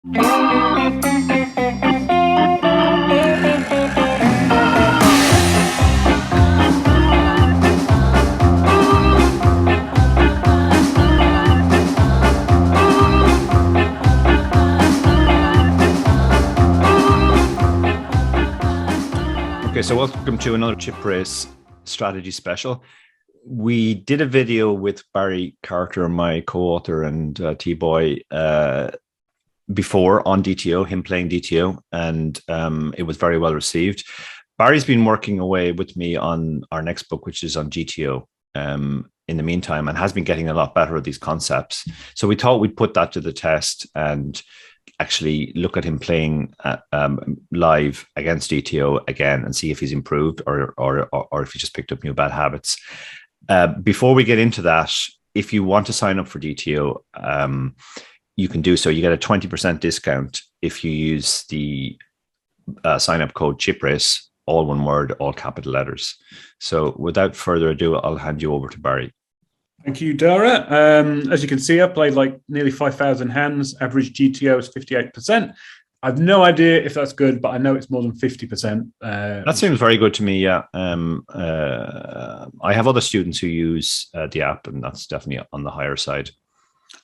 Okay, so welcome to another chip race strategy special. We did a video with Barry Carter, my co-author, and T-Boy before on DTO, him playing DTO, and it was very well received. Barry's been working away with me on our next book, which is on GTO in the meantime, and has been getting a lot better at these concepts. So we thought we'd put that to the test and actually look at him playing live against DTO again and see if he's improved or if he just picked up new bad habits. Before we get into that, if you want to sign up for DTO, you can do so. You get a 20% discount if you use the sign up code CHIPRACE, all one word, all capital letters. So without further ado, I'll hand you over to Barry. Thank you, Dara. As you can see, I've played like nearly 5,000 hands. Average GTO is 58%. I've no idea if that's good, but I know it's more than 50%. That seems very good to me, yeah. I have other students who use the app, and that's definitely on the higher side.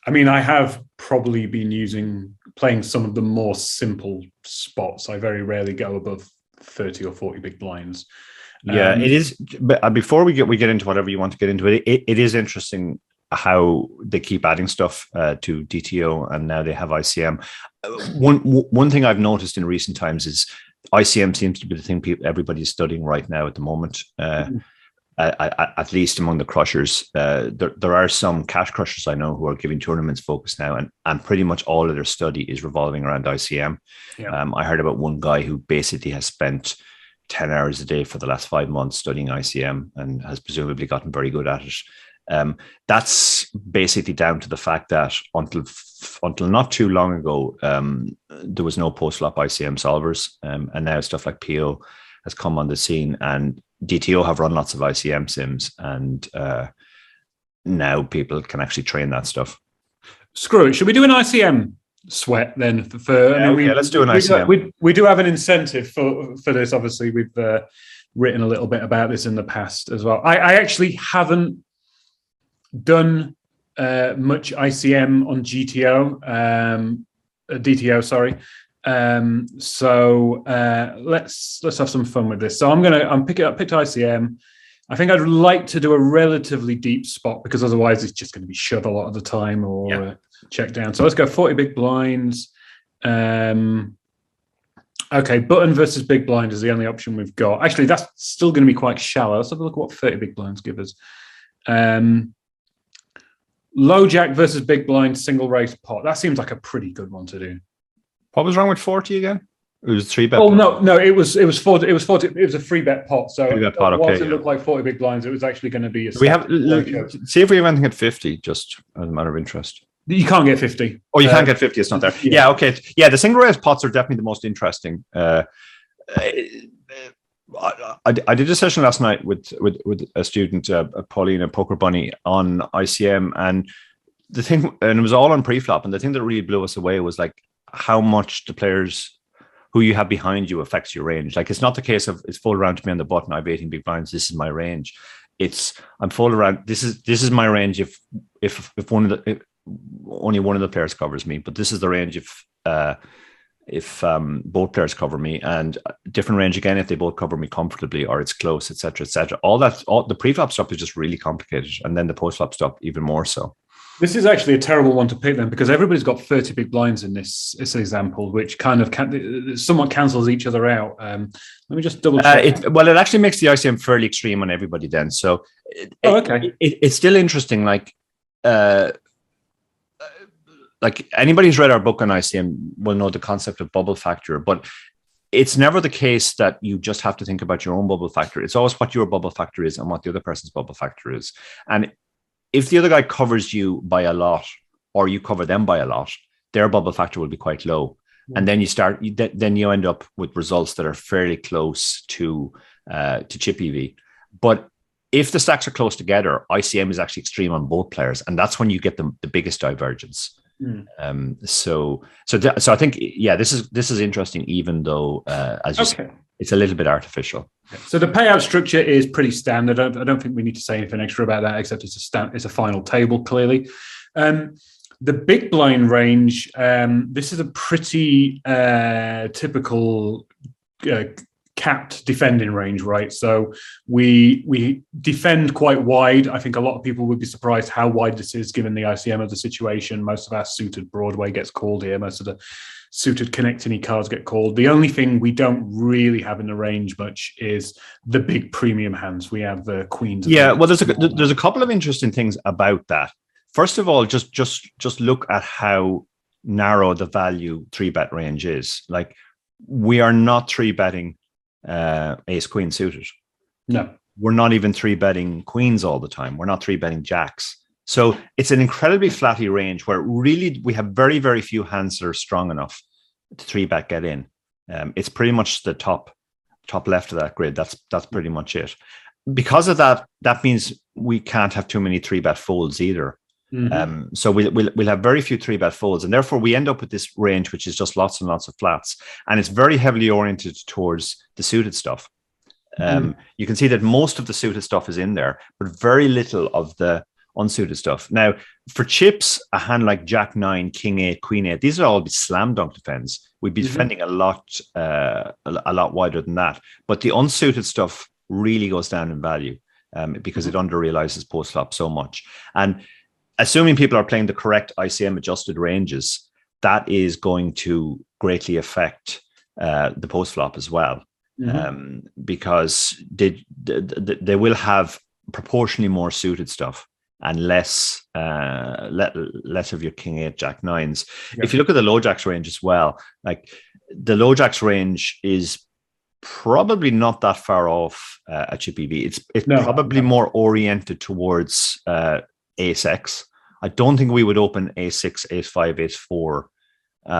I mean, I have probably been playing some of the more simple spots. I very rarely go above 30 or 40 big blinds. Yeah, it is. But before we get into whatever you want to get into it is interesting how they keep adding stuff to DTO, and now they have ICM. One thing I've noticed in recent times is ICM seems to be the thing everybody's studying right now at the moment. At least among the crushers, there are some cash crushers I know who are giving tournaments focus now, and pretty much all of their study is revolving around ICM. Yeah. I heard about one guy who basically has spent 10 hours a day for the last 5 months studying ICM and has presumably gotten very good at it. That's basically down to the fact that until not too long ago, there was no post-flop ICM solvers, and now stuff like PO has come on the scene, and DTO have run lots of ICM sims, and now people can actually train that stuff. Screw it. Should we do an ICM sweat then? Let's do an ICM. We do have an incentive for this. Obviously, we've written a little bit about this in the past as well. I actually haven't done much ICM on DTO, sorry. So let's have some fun with this. So I'm picked ICM. I think I'd like to do a relatively deep spot because otherwise it's just going to be shut a lot of the time or check down. So let's go 40 big blinds. Okay, button versus big blind is the only option we've got. Actually, that's still going to be quite shallow. Let's have a look at what 30 big blinds give us. Low jack versus big blind single raise pot. That seems like a pretty good one to do. What was wrong with 40 again? It was 3-bet. Oh no, it was 40. It was 40. It was a 3-bet pot. So it looked like 40 big blinds, it was actually going to be a. See if we have anything at 50, just as a matter of interest. You can't get 50. Oh, you can't get 50. It's not there. Yeah. Okay. Yeah, the single raise pots are definitely the most interesting. I did a session last night with a student, Pauline, a poker bunny, on ICM, and the thing, and it was all on pre-flop, and the thing that really blew us away was like how much the players who you have behind you affects your range. Like, it's not the case of it's fold around to me on the button, I have 18 big blinds, this is my range. It's I'm fold around, this is my range if only one of the players covers me, but this is the range if both players cover me, and different range again if they both cover me comfortably or it's close, etc., etc. All the pre-flop stuff is just really complicated, and then the post-flop stuff even more so. This is actually a terrible one to pick then, because everybody's got 30 big blinds in this example, which kind of somewhat cancels each other out. Let me just double check. It actually makes the ICM fairly extreme on everybody then. So it's still interesting. Like anybody who's read our book on ICM will know the concept of bubble factor, but it's never the case that you just have to think about your own bubble factor. It's always what your bubble factor is and what the other person's bubble factor is. And if the other guy covers you by a lot, or you cover them by a lot, their bubble factor will be quite low. And then you end up with results that are fairly close to chip EV. But if the stacks are close together, ICM is actually extreme on both players, and that's when you get the biggest divergence. So I think, yeah, this is interesting, even though as you said, it's a little bit artificial. So the payout structure is pretty standard. I don't think we need to say anything extra about that, except it's a final table, clearly. The big blind range, this is a pretty typical capped defending range, right? So we defend quite wide. I think a lot of people would be surprised how wide this is given the ICM of the situation. Most of our suited Broadway gets called here. Most of the suited connecting cards get called. The only thing we don't really have in the range much is the big premium hands. We have the queens. Yeah, well, there's a couple of interesting things about that. First of all, just look at how narrow the value 3-bet range is. Like, we are not 3-betting ace queen suited. No, we're not even 3-betting queens all the time. We're not 3-betting jacks. So it's an incredibly flatty range where really we have very, very few hands that are strong enough to 3-bet get in. It's pretty much the top left of that grid. That's pretty much it. Because of that, that means we can't have too many 3-bet folds either. Mm-hmm. So we'll have very few 3-bet folds, and therefore we end up with this range which is just lots and lots of flats, and it's very heavily oriented towards the suited stuff. You can see that most of the suited stuff is in there, but very little of the unsuited stuff. Now, for chips, a hand like Jack 9, King 8, Queen 8, these are all slam dunk defends. We'd be defending a lot wider than that. But the unsuited stuff really goes down in value because it under-realizes post-flop so much. And assuming people are playing the correct ICM adjusted ranges, that is going to greatly affect the post-flop as well. Because they will have proportionally more suited stuff and less of your King 8, Jack 9s. Yeah. If you look at the low jacks range as well, like the low jacks range is probably not that far off a chip EV. It's probably more oriented towards ace X. I don't think we would open ace 6, ace 5, ace 4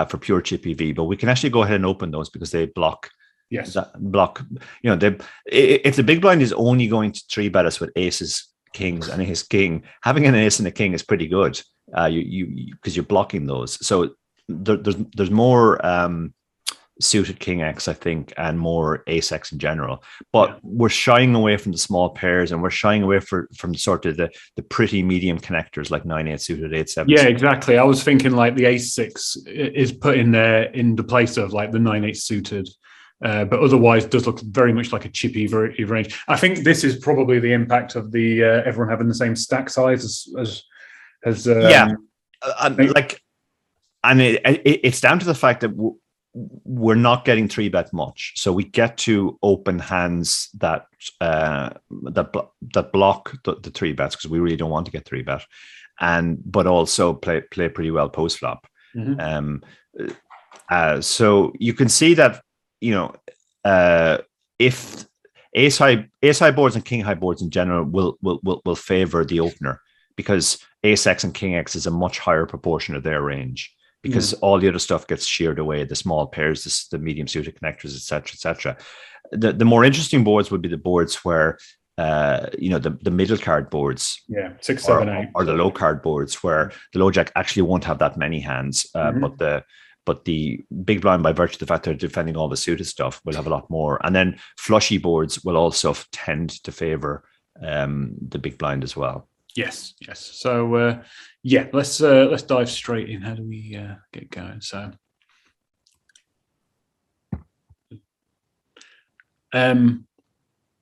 for pure chip EV, but we can actually go ahead and open those because they block. Yes, block. You know, if the big blind is only going to 3-bet us with aces, kings, and ace king, having an ace and a king is pretty good. You because you're blocking those. So there's more suited King X, I think, and more ace X in general. But we're shying away from the small pairs, and we're shying away from sort of the pretty medium connectors like 9-8 suited, 8-7. Yeah, exactly. I was thinking like the ace 6 is put in there in the place of like the 9-8 suited. But otherwise does look very much like a chippy range. I think this is probably the impact of the everyone having the same stack size as it's down to the fact that we're not getting 3-bet much, so we get to open hands that block the 3-bets because we really don't want to get 3-bet, but also play pretty well post flop. So you can see that. You know, if ace high boards and king high boards in general will favor the opener because ace X and king X is a much higher proportion of their range because all the other stuff gets sheared away, the small pairs, the medium suited connectors, etc. The more interesting boards would be the boards where the middle card boards, 6, 7, 8, or the low card boards where the low jack actually won't have that many hands, but the big blind, by virtue of the fact they're defending all the suited stuff, will have a lot more. And then flushy boards will also tend to favor the big blind as well. Yes. So let's dive straight in. How do we get going? So,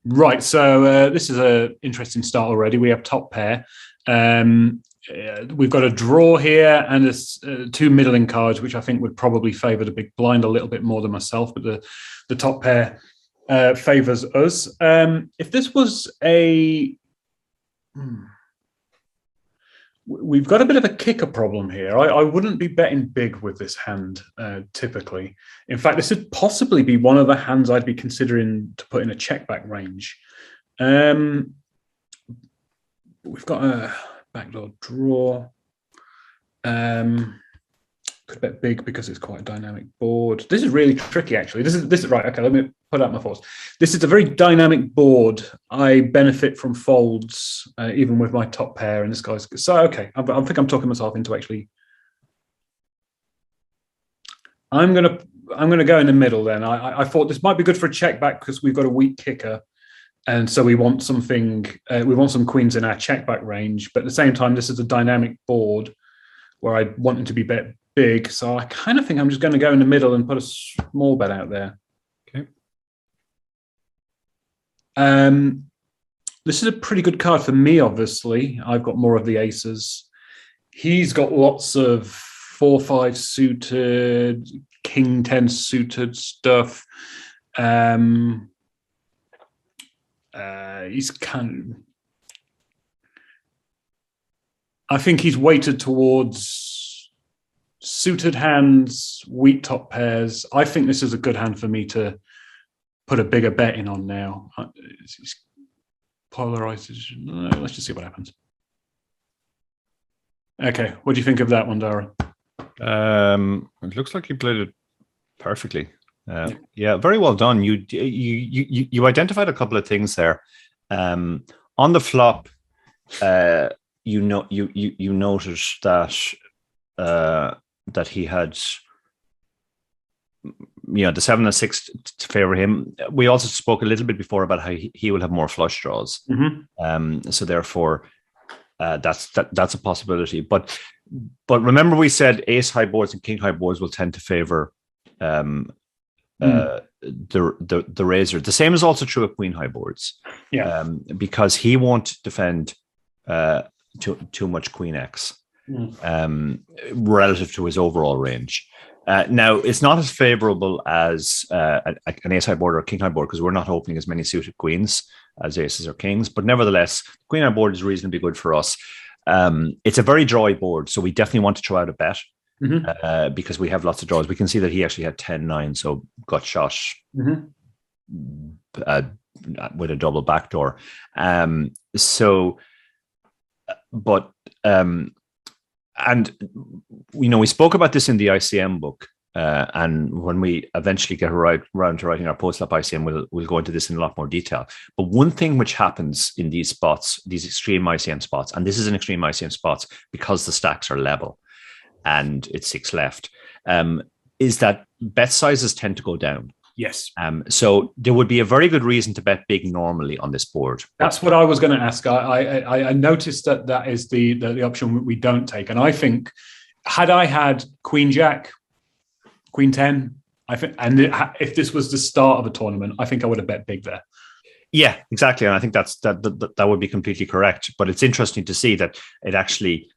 right. So this is an interesting start already. We have top pair. We've got a draw here and two middling cards, which I think would probably favour the big blind a little bit more than myself, but the top pair favours us. If this was we've got a bit of a kicker problem here. I wouldn't be betting big with this hand typically. In fact, this would possibly be one of the hands I'd be considering to put in a check back range. We've got a backdoor draw. Could bet big because it's quite a dynamic board. This is really tricky, actually. This is right. Okay, let me put out my thoughts. This is a very dynamic board. I benefit from folds, even with my top pair. And this guy's so okay. I think I'm talking myself into actually I'm gonna go in the middle then. I thought this might be good for a check back because we've got a weak kicker, and so we want something. We want some queens in our check back range, but at the same time, this is a dynamic board where I want them to be bet big. So I kind of think I'm just going to go in the middle and put a small bet out there. Okay. This is a pretty good card for me. Obviously, I've got more of the aces. He's got lots of 4-5 suited, King 10 suited stuff. He's kind of, I think he's weighted towards suited hands, weak top pairs. I think this is a good hand for me to put a bigger bet in on now. It's polarized. Let's just see what happens. Okay, what do you think of that one, Dara? It looks like you played it perfectly. Yeah, very well done. You identified a couple of things there. On the flop, you noticed that he had, the 7 and 6 to favor him. We also spoke a little bit before about how he will have more flush draws. So therefore, that's a possibility. But remember, we said ace high boards and king high boards will tend to favor the razor. The same is also true of queen high boards. Because he won't defend too much queen X relative to his overall range. Now, it's not as favorable as an ace high board or a king high board because we're not opening as many suited queens as aces or kings. But nevertheless, queen high board is reasonably good for us. It's a very drawy board, so we definitely want to try out a bet because we have lots of draws. We can see that he actually had 10-9, so got shot with a double backdoor. And we spoke about this in the ICM book, and when we eventually get around to writing our post-flop ICM, we'll go into this in a lot more detail. But one thing which happens in these spots, these extreme ICM spots, and this is an extreme ICM spots because the stacks are level and it's 6 left, is that bet sizes tend to go down. Yes. So there would be a very good reason to bet big normally on this board. That's what I was going to ask. I noticed that is the option we don't take. And I think had I had Queen Jack, Queen 10, I think, and if this was the start of a tournament, I think I would have bet big there. Yeah, exactly. And I think that would be completely correct. But it's interesting to see that it actually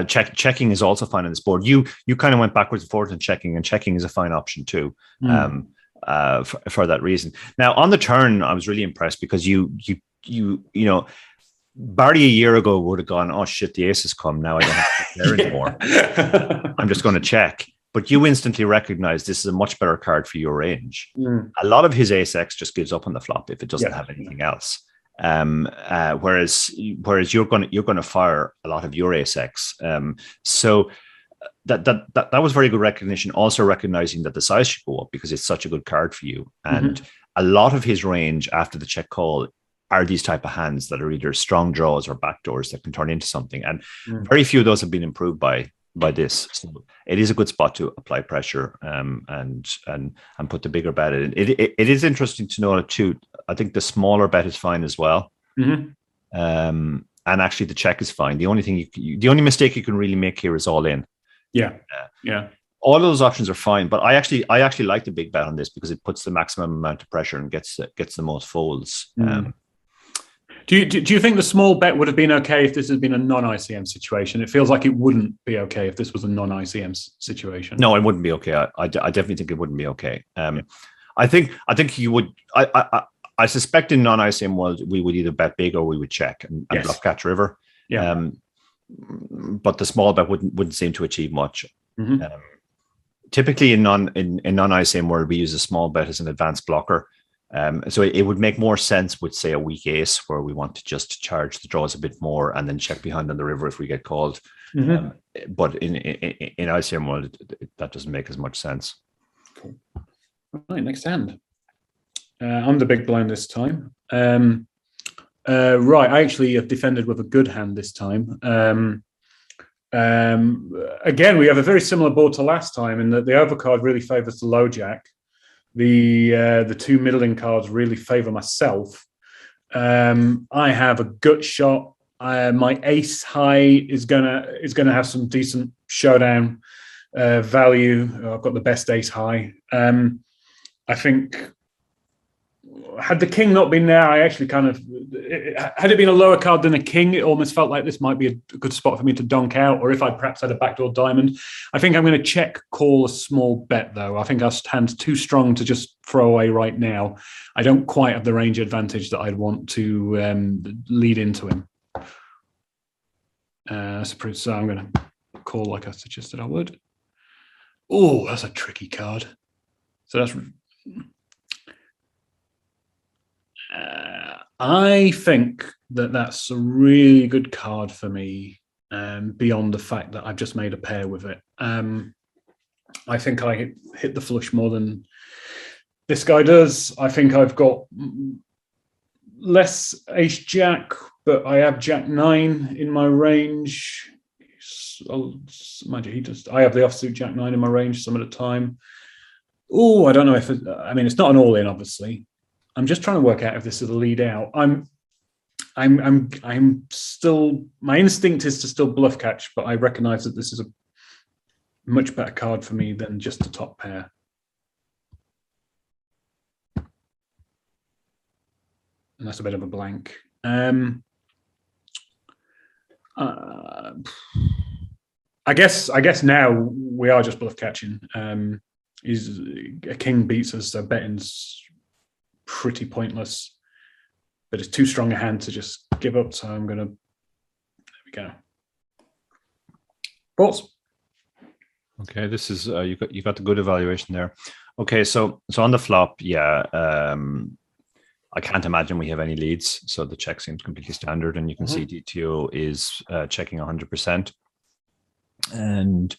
checking is also fine on this board. You kind of went backwards and forwards in checking, and checking is a fine option too. For that reason. Now on the turn, I was really impressed because you Barry a year ago would have gone, oh shit, the ace has come. Now I don't have to play there anymore. I'm just going to check. But you instantly recognize this is a much better card for your range. A lot of his ace X just gives up on the flop if it doesn't have anything else. Whereas you're going to fire a lot of your ace X. So that was very good recognition. Also recognizing that the size should go up because it's such a good card for you. And a lot of his range after the check call are these type of hands that are either strong draws or backdoors that can turn into something. And very few of those have been improved by this. So it is a good spot to apply pressure and put the bigger bet in. It is interesting to know too. I think the smaller bet is fine as well. And actually the check is fine. The only mistake you can really make here is all in. Yeah. All of those options are fine, but I actually like the big bet on this because it puts the maximum amount of pressure and gets the most folds. Do you think the small bet would have been okay if this had been a non-ICM situation? It feels like it wouldn't be okay if this was a non-ICM situation. No, it wouldn't be okay. I definitely think it wouldn't be okay. I think you would. I suspect in non-ICM world we would either bet big or we would check and bluff catch river. But the small bet wouldn't seem to achieve much. Typically in non-ICM world, we use a small bet as an advanced blocker. So it would make more sense with, say, a weak ace where we want to just charge the draws a bit more and then check behind on the river if we get called. But in ICM world, that doesn't make as much sense. Cool. Right, next hand. I'm the big blind this time. Right, I actually have defended with a good hand this time. Again, we have a very similar board to last time in that the overcard really favours the low jack. The two middling cards really favour myself. I have a gut shot. My ace high is gonna have some decent showdown value. I've got the best ace high. I think had the king not been there, I actually had it been a lower card than a king, it almost felt like this might be a good spot for me to donk out, or if I perhaps had a backdoor diamond. I think I'm going to check call a small bet, though. I think our hand's too strong to just throw away right now. I don't quite have the range advantage that I'd want to lead into him. So I'm going to call like I suggested I would. Oh, that's a tricky card. So that's... I think that's a really good card for me, beyond the fact that I've just made a pair with it. I think I hit the flush more than this guy does. I think I've got less ace jack, but I have jack 9 in my range. Imagine he does. I have the offsuit jack 9 in my range some of the time. Oh, I don't know if it's not an all in, obviously. I'm just trying to work out if this is a lead out. I'm still, my instinct is to still bluff catch, but I recognize that this is a much better card for me than just the top pair. And that's a bit of a blank. I guess now we are just bluff catching. A king beats us, so betting's pretty pointless, but it's too strong a hand to just give up. So I'm gonna. There we go. Thoughts? Okay, this is you got the good evaluation there. Okay, so on the flop, yeah, I can't imagine we have any leads, so the check seems completely standard, and you can see DTO is checking 100%, and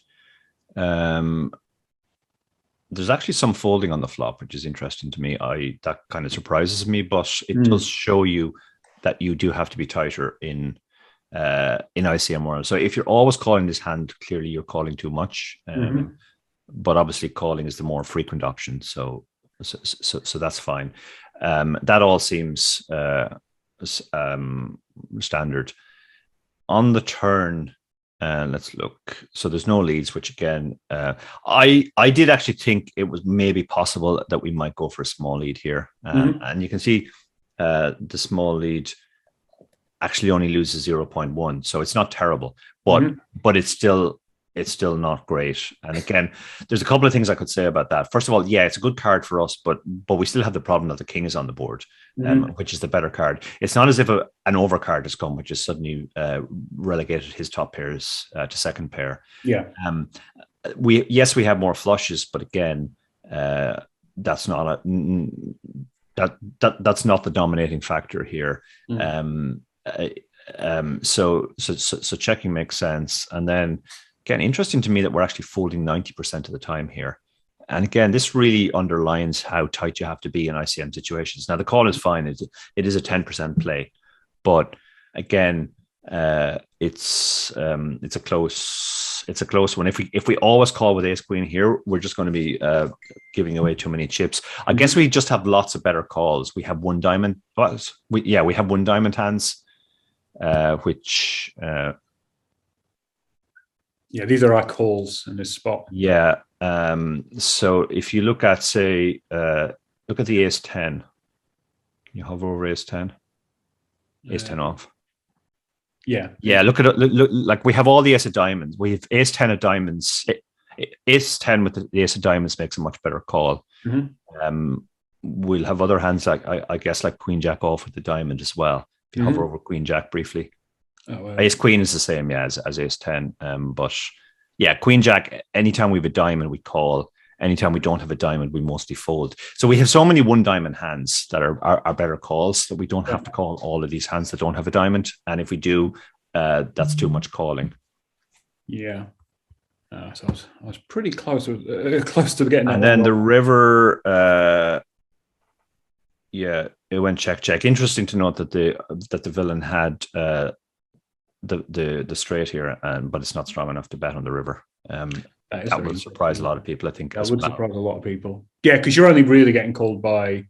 there's actually some folding on the flop, which is interesting to me. That kind of surprises me, but it does show you that you do have to be tighter in ICM world. So if you're always calling this hand, clearly you're calling too much. But obviously calling is the more frequent option. So that's fine. That all seems standard. On the turn, let's look. So there's no leads, which again, I did actually think it was maybe possible that we might go for a small lead here. And you can see the small lead actually only loses 0.1. So it's not terrible, but it's still not great. And again, there's a couple of things I could say about that. First of all, yeah, it's a good card for us, but we still have the problem that the king is on the board, which is the better card. It's not as if an overcard has come, which has suddenly relegated his top pairs to second pair. Yeah. We have more flushes, but again, that's not that's not the dominating factor here. So checking makes sense. And then again, interesting to me that we're actually folding 90% of the time here. And again, this really underlines how tight you have to be in ICM situations. Now, the call is fine. It is a 10% play. But again, it's a close one. If we always call with ace queen here, we're just going to be giving away too many chips. I guess we just have lots of better calls. We have one diamond. We have one diamond hands, which... yeah, these are our calls in this spot. Yeah. So if you look at, say, look at the ace 10. Can you hover over ace 10? Ace 10 off. Yeah. Yeah, look at it. Look, like we have all the ace of diamonds. We have ace 10 of diamonds. Ace 10 with the ace of diamonds makes a much better call. We'll have other hands, like I guess, like queen jack off with the diamond as well. If you hover over queen jack briefly. Oh, well. Ace queen is the same, yeah, as ace 10. But yeah, queen jack, anytime we have a diamond, we call. Anytime we don't have a diamond, we mostly fold. So we have so many one diamond hands that are better calls that we don't have to call all of these hands that don't have a diamond. And if we do, that's too much calling. Yeah. So I was pretty close to getting that. And then the river, yeah, it went check. Interesting to note that the villain had the straight here, but it's not strong enough to bet on the river. That would surprise a lot of people, I think. That would surprise a lot of people. Yeah, because you're only really getting called by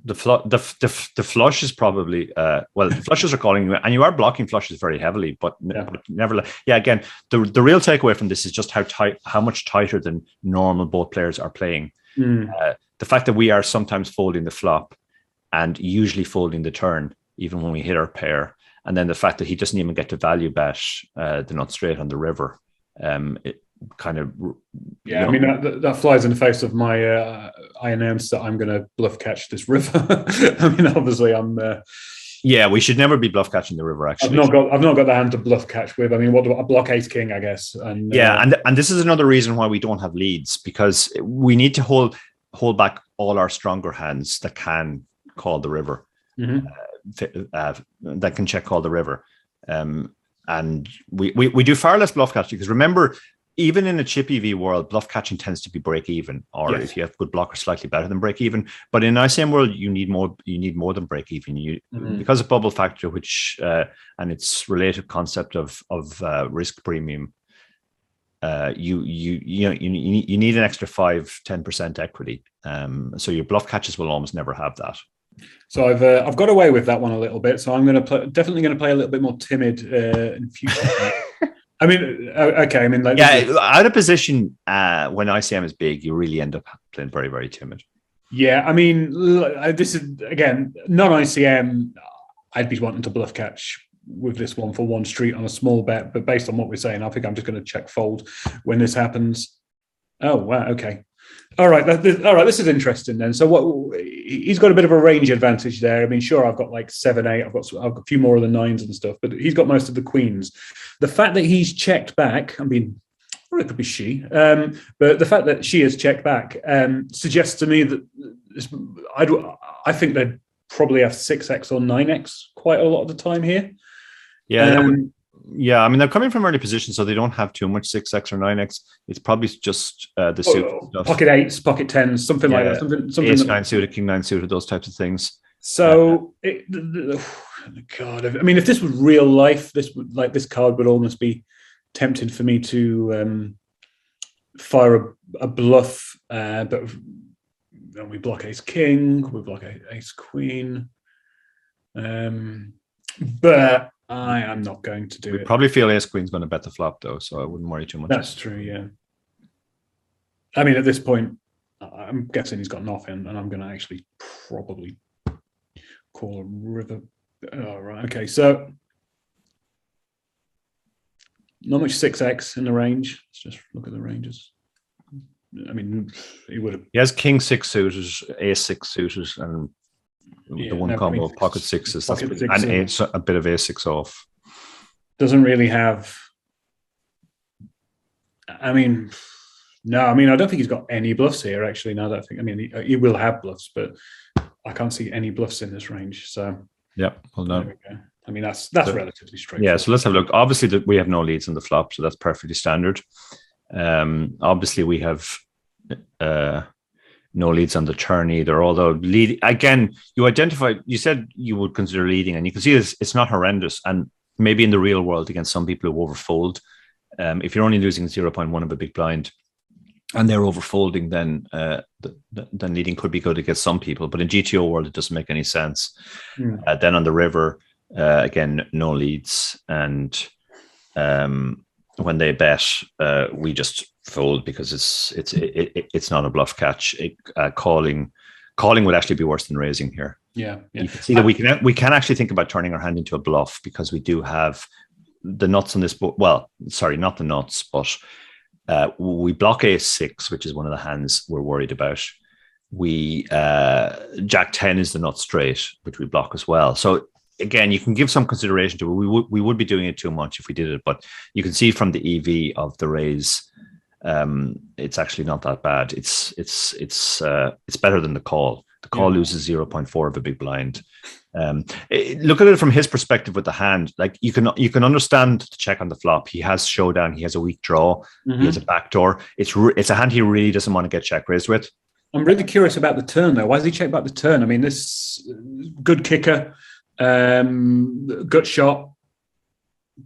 the flush is probably the flushes are calling you, and you are blocking flushes very heavily, but never. Yeah, again, the real takeaway from this is just how much tighter than normal both players are playing. The fact that we are sometimes folding the flop and usually folding the turn, even when we hit our pair. And then the fact that he doesn't even get to value bet the nut straight on the river. It kind of... Yeah, I mean, that flies in the face of my... I announced that I'm going to bluff catch this river. I mean, obviously I'm... Yeah, we should never be bluff catching the river, actually. I've not got the hand to bluff catch with. I mean, what do I block ace king, I guess. And and this is another reason why we don't have leads, because we need to hold back all our stronger hands that can call the river. That can check call the river, and we do far less bluff catching, because remember, even in a chip EV world, bluff catching tends to be break even, or if you have good blockers, slightly better than break even. But in ICM world, you need more than break even. Because of bubble factor, which and its related concept of risk premium. You need an extra 5-10% equity. So your bluff catches will almost never have that. So I've got away with that one a little bit. So I'm definitely going to play a little bit more timid in future. I mean, okay. I mean, out of position when ICM is big, you really end up playing very, very timid. Yeah, I mean, this is again non-ICM. I'd be wanting to bluff catch with this one for one street on a small bet, but based on what we're saying, I think I'm just going to check fold when this happens. Oh wow, okay. All right, this is interesting then. So he's got a bit of a range advantage there. I mean, sure, I've got like 7-8. I've got a few more of the 9s and stuff, but he's got most of the queens. The fact that he's checked back, I mean, or it could be she, but the fact that she has checked back suggests to me that I think they'd probably have 6x or 9x quite a lot of the time here. Yeah. I mean, they're coming from early positions, so they don't have too much 6x or 9x. It's probably just the suit stuff. Pocket 8s, pocket 10s, something like that. Something Ace 9 suited, king 9 suited, those types of things. So, God, I mean, if this was real life, this card would almost be tempting for me to fire a bluff, but we block ace king, we block ace queen, but I am not going to do it. Probably feel ace queen's going to bet the flop though, so I wouldn't worry too much. That's true, yeah. I mean, at this point, I'm guessing he's got nothing, and I'm going to actually probably call a river. Oh, right, okay. So not much 6x in the range. Let's just look at the ranges. I mean, he would have. He has king 6 suitors, ace 6 suitors, and the one combo of pocket 6s. And a bit of ace 6 off. Doesn't really have. I mean, no. I mean, I don't think he's got any bluffs here. Actually, now that I think, I mean, he will have bluffs, but I can't see any bluffs in this range. So yeah, well, no. There we go. I mean, that's relatively straightforward. Yeah, so let's have a look. Obviously, we have no leads on the flop, so that's perfectly standard. Obviously, we have no leads on the turn either. Although lead again, you said you would consider leading, and you can see it's not horrendous. And maybe in the real world, against some people who overfold, if you're only losing 0.1 of a big blind, and they're overfolding, then leading could be good against some people. But in GTO world, it doesn't make any sense. Then on the river, again, no leads, and when they bet, we just fold because it's not a bluff catch. Calling would actually be worse than raising here. Yeah. You can see that we can actually think about turning our hand into a bluff because we do have the nuts on this board. Well, sorry, not the nuts, but we block ace 6, which is one of the hands we're worried about. We jack 10 is the nut straight, which we block as well. So again, you can give some consideration to it. We would be doing it too much if we did it, but you can see from the EV of the raise, it's actually not that bad. It's better than the call. The call loses 0.4 of a big blind. Look at it from his perspective with the hand. Like you can understand the check on the flop. He has showdown. He has a weak draw. He has a backdoor. It's a hand he really doesn't want to get check raised with. I'm really curious about the turn though. Why does he check back the turn? I mean, this good kicker. Gut shot.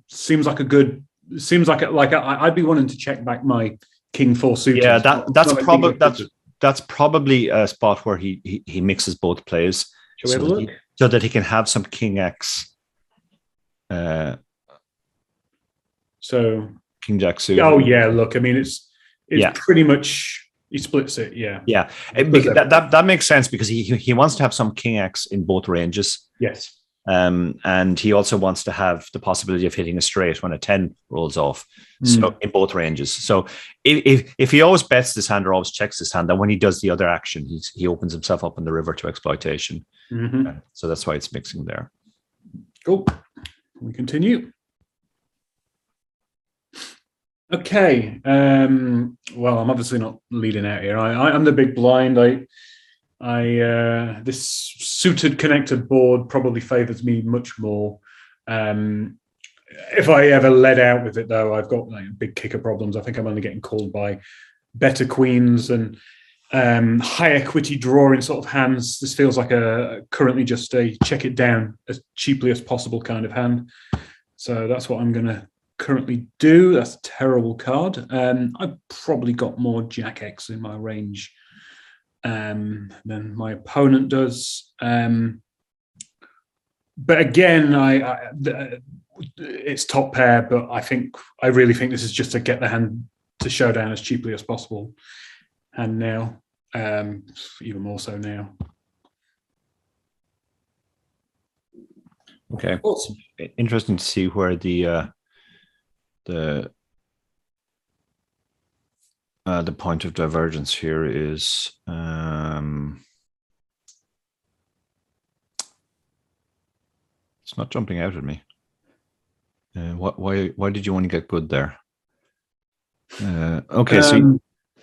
Seems like I'd be wanting to check back my king 4 suited. Yeah, that's probably a spot where he mixes both plays. Shall we have a look? So that he can have some king X. So king jack suited. Oh yeah, look, I mean it's pretty much he splits it. Yeah. That makes sense because he wants to have some king X in both ranges. Yes. And he also wants to have the possibility of hitting a straight when a 10 rolls off. So in both ranges. So if he always bets this hand or always checks this hand, then when he does the other action, he opens himself up in the river to exploitation. So that's why it's mixing there. Cool. We continue. Okay. Well, I'm obviously not leading out here. I'm the big blind. This suited connected board probably favors me much more. If I ever led out with it, though, I've got big kicker problems. I think I'm only getting called by better queens and high equity drawing sort of hands. This feels like currently just a check it down as cheaply as possible kind of hand. So that's what I'm going to currently do. That's a terrible card. I've probably got more Jack X in my range than my opponent does. But again, it's top pair, but I really think this is just to get the hand to showdown as cheaply as possible. And now, even more so now. Okay. Awesome. Interesting to see where the point of divergence here is. It's not jumping out at me. Why did you want to get good there? Okay,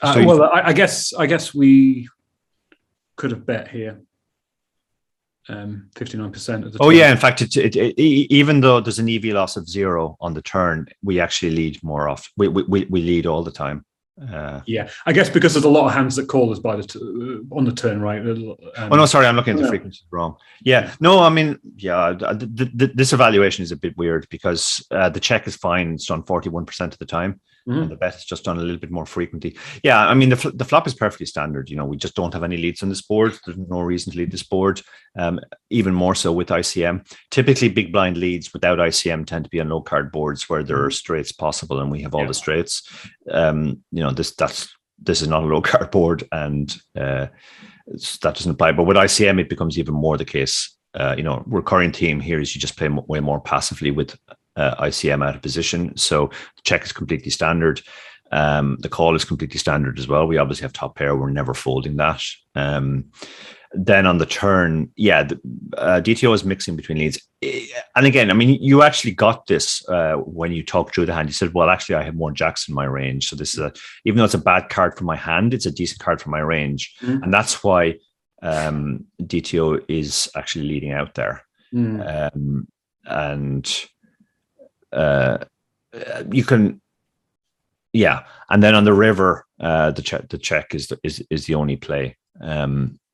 I guess we could have bet here. 59% of the time. Oh yeah, in fact, even though there's an EV loss of 0 on the turn, we actually lead more often. We lead all the time. Yeah, I guess because there's a lot of hands that call us on the turn, right? Oh no, sorry, I'm looking at the frequency wrong. Yeah, no, I mean, yeah, this evaluation is a bit weird because the check is fine; it's done 41% of the time, and the bet is just done a little bit more frequently. Yeah, I mean, the flop is perfectly standard. You know, we just don't have any leads on this board. There's no reason to lead this board. Even more so with ICM. Typically, big blind leads without ICM tend to be on low card boards where there are straights possible, and we have all the straights. You know, this is not a low card board, and that doesn't apply. But with ICM, it becomes even more the case. You know, recurring theme here is you just play way more passively with ICM out of position. So the check is completely standard. The call is completely standard as well. We obviously have top pair. We're never folding that. Then on the turn, yeah, DTO is mixing between leads. And again, I mean, you actually got this when you talked through the hand. You said, well, actually, I have more jacks in my range. So this is even though it's a bad card for my hand, it's a decent card for my range. And that's why DTO is actually leading out there. And you can, yeah. And then on the river, the check is the only play.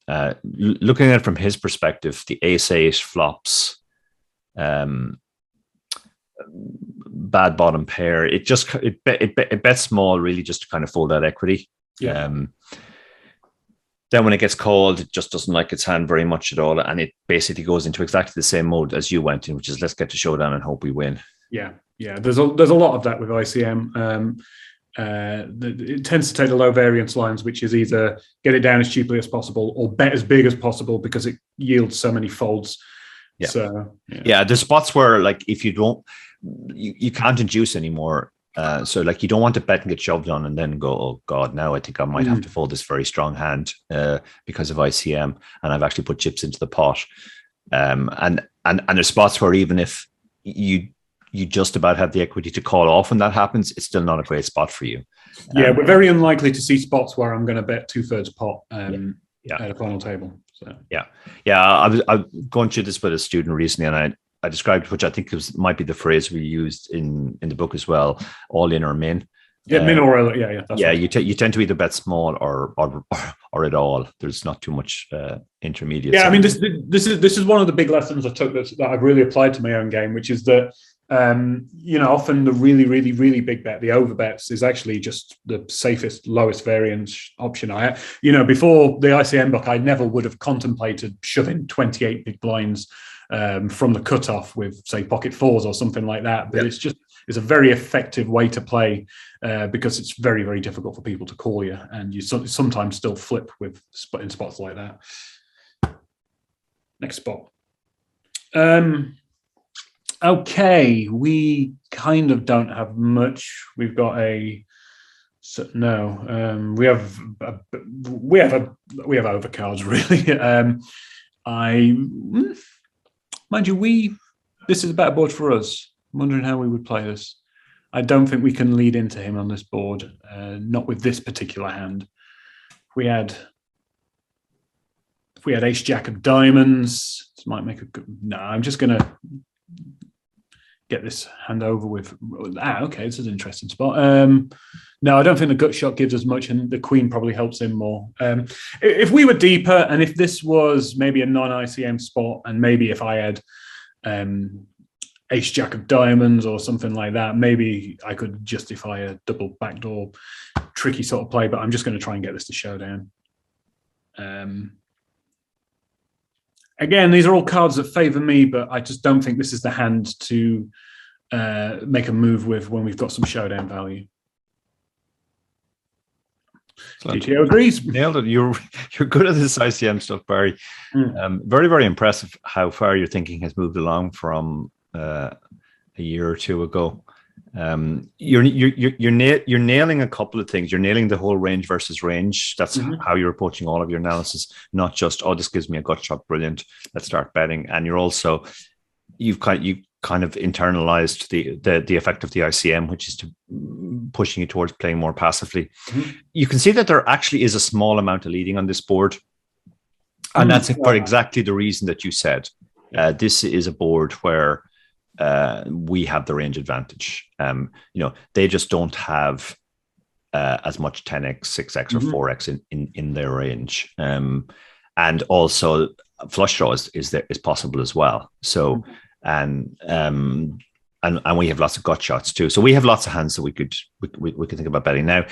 Looking at it from his perspective, the ace-8 flops, bad bottom pair. It bets small, really, just to kind of fold that equity. Yeah. Then when it gets called, it just doesn't like its hand very much at all, and it basically goes into exactly the same mode as you went in, which is let's get to showdown and hope we win. Yeah. There's a lot of that with ICM. It tends to take the low variance lines, which is either get it down as cheaply as possible or bet as big as possible because it yields so many folds. Yeah. So, there's spots where like if you don't, you can't induce anymore. So like you don't want to bet and get shoved on and then go, oh God, now I think I might have to fold this very strong hand because of ICM, and I've actually put chips into the pot. And there's spots where even if you just about have the equity to call off when that happens, it's still not a great spot for you. We're very unlikely to see spots where I'm going to bet 2/3 pot at a final table. So I've gone through this with a student recently, and I described, which I think might be the phrase we used in the book as well, all in or min. Yeah, min or yeah. That's right. You tend to either bet small or at all. There's not too much intermediate. Yeah, I mean, this is one of the big lessons I took that I've really applied to my own game, which is that often the really, really, really big bet, the over bets, is actually just the safest, lowest variance option. Before the ICM book, I never would have contemplated shoving 28 big blinds from the cutoff with, say, pocket fours or something like that. But it's a very effective way to play because it's very, very difficult for people to call you, and you sometimes still flip in spots like that. Next spot. Okay, we kind of don't have much. We've got we have overcards really. Mind you, this is a better board for us. I'm wondering how we would play this. I don't think we can lead into him on this board, not with this particular hand. If we had Ace Jack of Diamonds, this might make a good. No, I'm just gonna get this hand over with. Okay, this is an interesting spot. No, I don't think the gut shot gives us much, and the queen probably helps him more. If we were deeper, and if this was maybe a non-ICM spot, and maybe if I had Ace Jack of Diamonds or something like that, maybe I could justify a double backdoor tricky sort of play, but I'm just going to try and get this to showdown. Again, these are all cards that favor me, but I just don't think this is the hand to make a move with when we've got some showdown value. DTO agrees. Nailed it. You're good at this ICM stuff, Barry. Very, very impressive how far your thinking has moved along from a year or two ago. You're nailing a couple of things. You're nailing the whole range versus range. That's how you're approaching all of your analysis, not just, this gives me a gut shot, brilliant, let's start betting. And you've kind of internalized the effect of the ICM, which is to pushing you towards playing more passively. You can see that there actually is a small amount of leading on this board, and that's for exactly the reason that you said. This is a board where we have the range advantage. They just don't have as much 10x, 6x, or 4x in their range. And also flush draw is possible as well. So and we have lots of gut shots too. So we have lots of hands that we could think about betting. Now,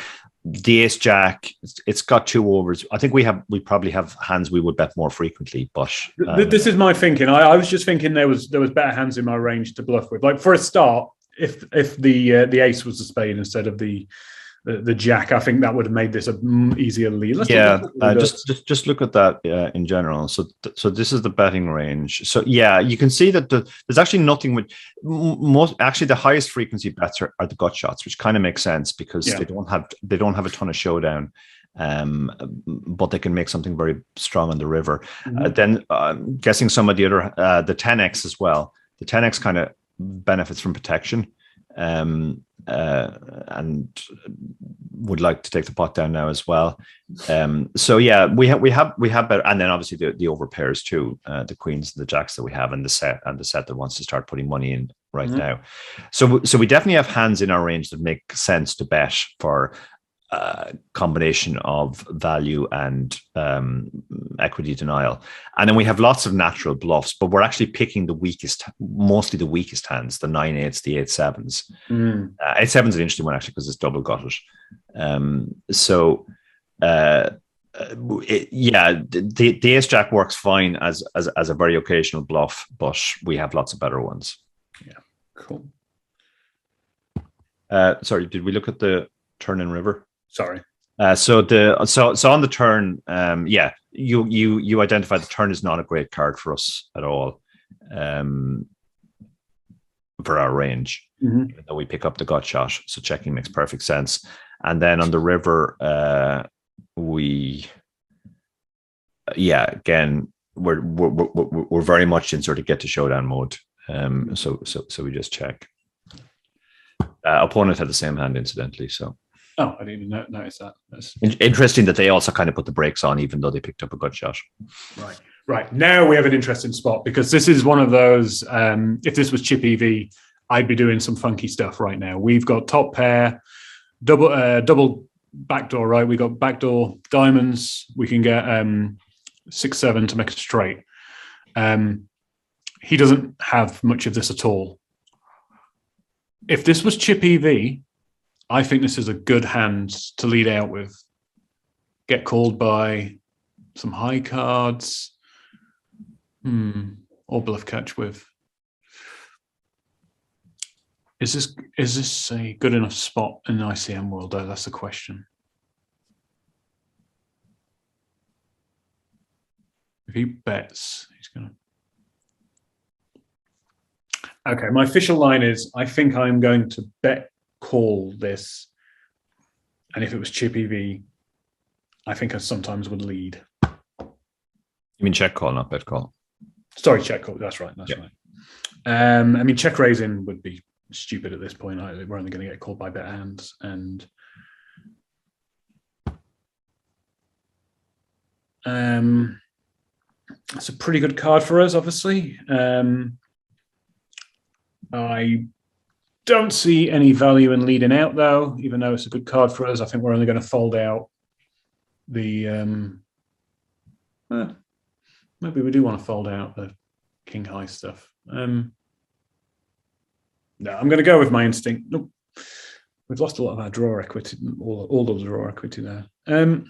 the Ace Jack, it's got 2 overs. I think we probably have hands we would bet more frequently. But this is my thinking. I was just thinking there was better hands in my range to bluff with. Like for a start, if the ace was the spade instead of the jack, I think that would have made this an easier lead. Just look at that in general. So this is the betting range. So yeah, you can see that there's actually nothing with the highest frequency bets are the gut shots, which kind of makes sense because they don't have a ton of showdown, but they can make something very strong on the river. Then guessing some of the other the 10x as well. The 10x kind of benefits from protection. And would like to take the pot down now as well. So yeah, we have better, and then obviously the over pairs too, the queens and the jacks that we have, and the set that wants to start putting money in right now. So we definitely have hands in our range that make sense to bet for combination of value and equity denial. And then we have lots of natural bluffs, but we're actually picking mostly the weakest hands, the 9-8s, the 8-7s. 8-7's an interesting one actually because it's double gutted. The Ace Jack works fine as a very occasional bluff, but we have lots of better ones. Yeah, cool. Sorry, did we look at the turn and river? Sorry. So on the turn, you identify the turn is not a great card for us at all, for our range, even though we pick up the gut shot. So checking makes perfect sense. And then on the river, again, we're very much in sort of get to showdown mode. So we just check. Opponent had the same hand, incidentally. So. Oh, I didn't even notice that. That's interesting that they also kind of put the brakes on, even though they picked up a gut shot. Right. Now we have an interesting spot because this is one of those. If this was chip EV, I'd be doing some funky stuff right now. We've got top pair, double backdoor, right? We got backdoor diamonds. We can get 6-7 to make a straight. He doesn't have much of this at all. If this was chip EV, I think this is a good hand to lead out with. Get called by some high cards, or bluff catch with. Is this a good enough spot in the ICM world, though? That's the question. If he bets, he's going to... Okay, my official line is, I think I'm going to bet call this. And if it was chip EV, I think I sometimes would lead. You mean check call, not bet call? Sorry, check call. That's right. That's right. I mean, check raising would be stupid at this point. We're only going to get called by bet hands, and it's a pretty good card for us, obviously. I don't see any value in leading out, though, even though it's a good card for us. I think we're only going to fold out the maybe we do want to fold out the king high stuff. No, I'm going to go with my instinct. Nope. We've lost a lot of our draw equity, all of the draw equity there. 8-9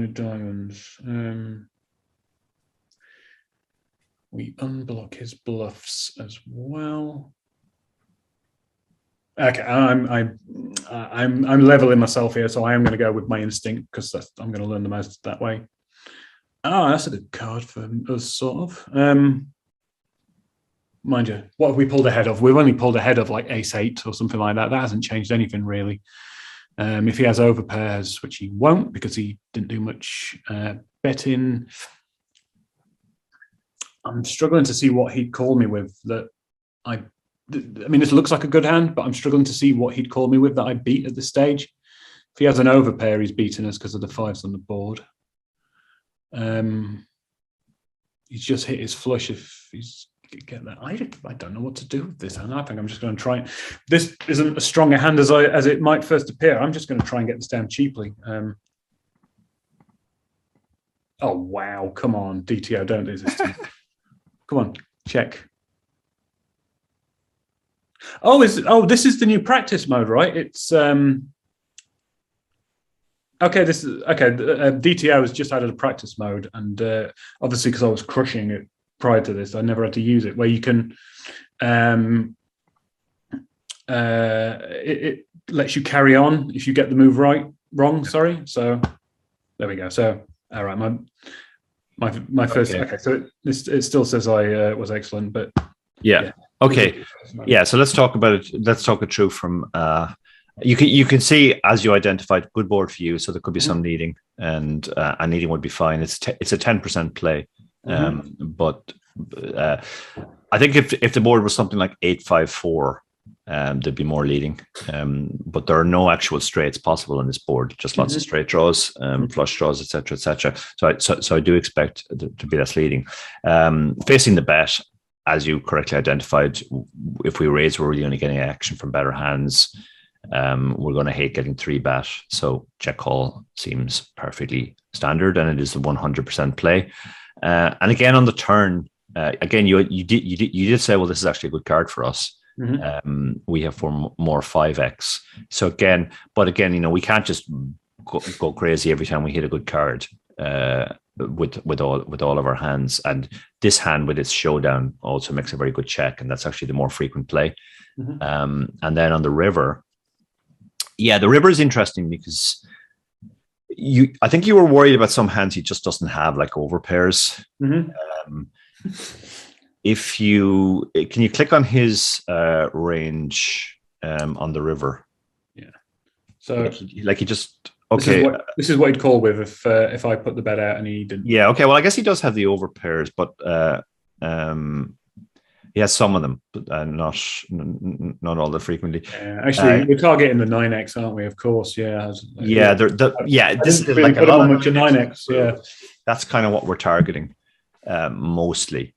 of diamonds. We unblock his bluffs as well. Okay, I'm leveling myself here, so I am going to go with my instinct because I'm going to learn the most that way. Oh, that's a good card for us, sort of. Mind you, what have we pulled ahead of? We've only pulled ahead of like ace-8 or something like that. That hasn't changed anything really. If he has overpairs, which he won't because he didn't do much betting, I'm struggling to see what he'd call me with that I mean, this looks like a good hand, but I'm struggling to see what he'd call me with that I beat at this stage. If he has an overpair, he's beating us because of the 5s on the board. He's just hit his flush if he's get that. I don't know what to do with this hand. I think I'm just going to try. This isn't as strong a hand as it might first appear. I'm just going to try and get this down cheaply. Oh wow! Come on, DTO, don't do this to me. Come on, check. Oh, this is the new practice mode, right? It's okay. This is okay. DTO has just added a practice mode, and obviously because I was crushing it prior to this, I never had to use it. Where you can, it lets you carry on if you get the move wrong. Sorry. So there we go. So all right, my first. Okay, so it still says I was excellent, but yeah. Okay. Yeah. So let's talk about it. Let's talk it through from. You can see as you identified, good board for you. So there could be some leading, and leading would be fine. It's a 10% play, but I think if the board was something like 8-5-4, there'd be more leading. But there are no actual straights possible on this board. Just lots of straight draws, flush draws, etc., etc. So I do expect to be less leading. Facing the bet, as you correctly identified, if we raise, we're really only getting action from better hands. We're going to hate getting 3-bet, so check call seems perfectly standard, and it is the 100% play. And again, on the turn, again, you did say, well, this is actually a good card for us. We have more 5x. So again, we can't just go crazy every time we hit a good card. With all of our hands, and this hand with its showdown also makes a very good check, and that's actually the more frequent play. And then on the river, the river is interesting because I think you were worried about some hands he just doesn't have, like overpairs. If you can you click on his range on the river? Yeah. So like he just. Okay, this is what he'd call with if I put the bet out and he didn't. Yeah, okay. Well, I guess he does have the overpairs, but he has some of them, but not all that frequently. Actually, we're targeting the 9x, aren't we? Of course, yeah. This is like a lot of much 9x. Yeah, that's kind of what we're targeting mostly.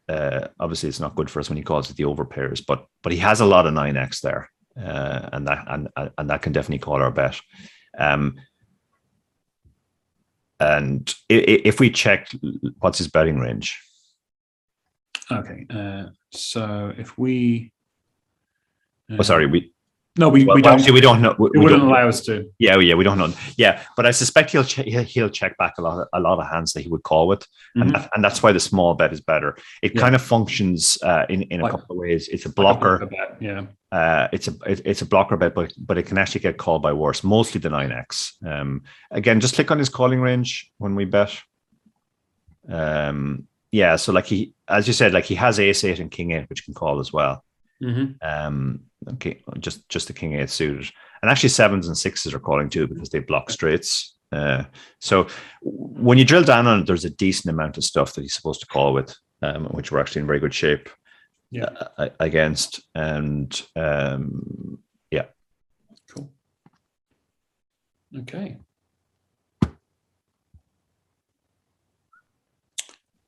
obviously it's not good for us when he calls it the over pairs, but he has a lot of 9x there, and that can definitely call our bet. And if we check, what's his betting range? Okay, so if we, sorry, we don't. Actually, we don't know. It wouldn't allow us to. Yeah, we don't know. Yeah, but I suspect he'll check back a lot of hands that he would call with, and that's why the small bet is better. It kind of functions in a couple of ways. It's a blocker. Like a bet, yeah. It's a blocker bet, but it can actually get called by worse, mostly the 9x. Again, just click on his calling range when we bet. Yeah, so like as you said, like he has ace 8 and king 8, which can call as well. Okay, just the king 8 suited, and actually 7s and 6s are calling too because they block straights. So when you drill down on it, there's a decent amount of stuff that he's supposed to call with, which we're actually in very good shape against. And yeah, cool. Okay.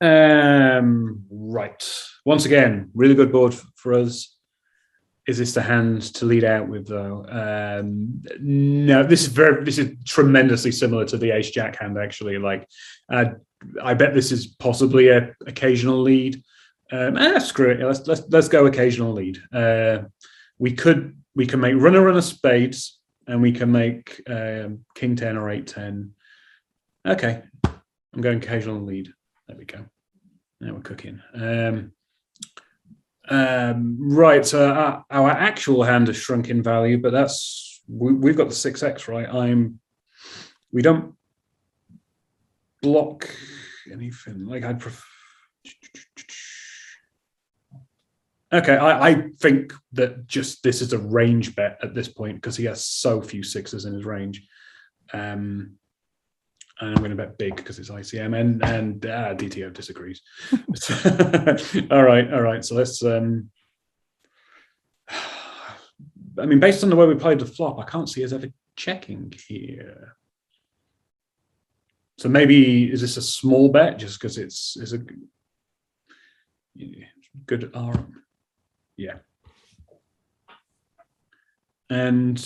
Right. Once again, really good board for us. Is this the hand to lead out with, though? No, this is tremendously similar to the Ace Jack hand, actually. Like, I bet this is possibly a occasional lead. Screw it. Let's go occasional lead. We can make runner spades, and we can make king 10 or 8-10. Okay, I'm going occasional lead. There we go. Now we're cooking. Right, so our actual hand has shrunk in value, but we've got the 6x, right? We don't block anything. Like I'd prefer. Okay, I think that just this is a range bet at this point because he has so few 6s in his range. And I'm going to bet big because it's ICM and DTO disagrees. All right. So let's. I mean, based on the way we played the flop, I can't see us ever checking here. So maybe is this a small bet just because it's a good arm? Yeah. And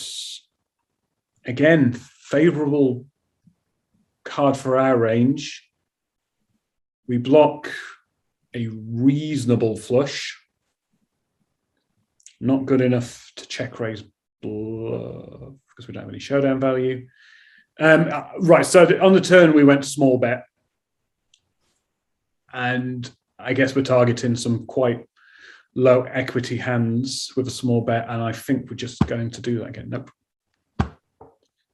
again, favorable card for our range. We block a reasonable flush. Not good enough to check raise bluff because we don't have any showdown value. Right, so on the turn we went small bet. And I guess we're targeting some quite low equity hands with a small bet, and I think we're just going to do that again. Nope.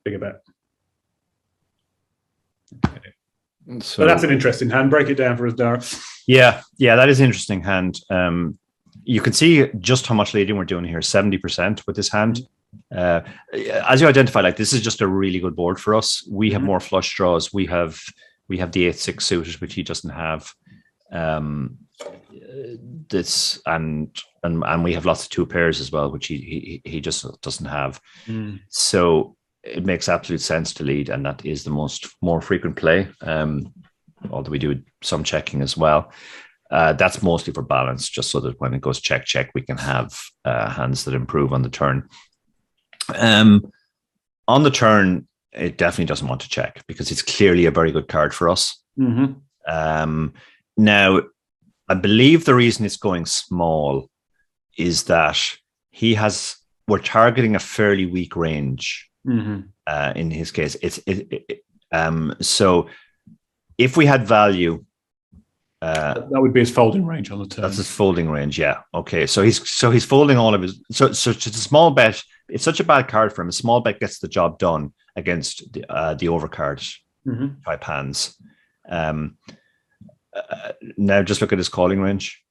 Bigger bet. Okay. So that's an interesting hand. Break it down for us, Dara. Yeah, that is an interesting hand. You can see just how much leading we're doing here, 70% with this hand. As you identify, like this is just a really good board for us. We have more flush draws. We have the 8-6 suited, which he doesn't have. This and we have lots of 2 pairs as well, which he just doesn't have. So it makes absolute sense to lead, and that is the more frequent play. Although we do some checking as well. That's mostly for balance, just so that when it goes check, we can have hands that improve on the turn. On the turn, it definitely doesn't want to check because it's clearly a very good card for us. Now, I believe the reason it's going small is that we're targeting a fairly weak range. In his case, so if we had value, that would be his folding range on the turn. That's his folding range, yeah. Okay, so he's folding all of his. So it's a small bet. It's such a bad card for him. A small bet gets the job done against the overcard type hands. Now just look at his calling range,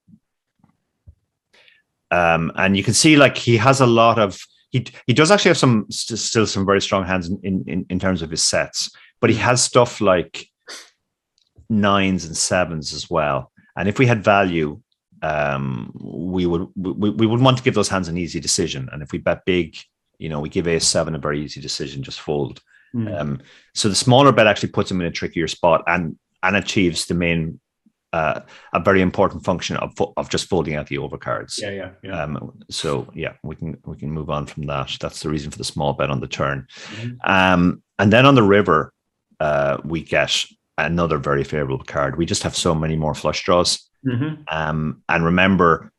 and you can see like he has a lot of. He does actually have still some very strong hands in terms of his sets, but he has stuff like 9s and 7s as well. And if we had value, we wouldn't want to give those hands an easy decision. And if we bet big, we give ace-7 a very easy decision, just fold. So the smaller bet actually puts him in a trickier spot and achieves the main a very important function of just folding out the overcards. Yeah. So yeah, we can move on from that. That's the reason for the small bet on the turn. And then on the river, we get another very favorable card. We just have so many more flush draws. And remember,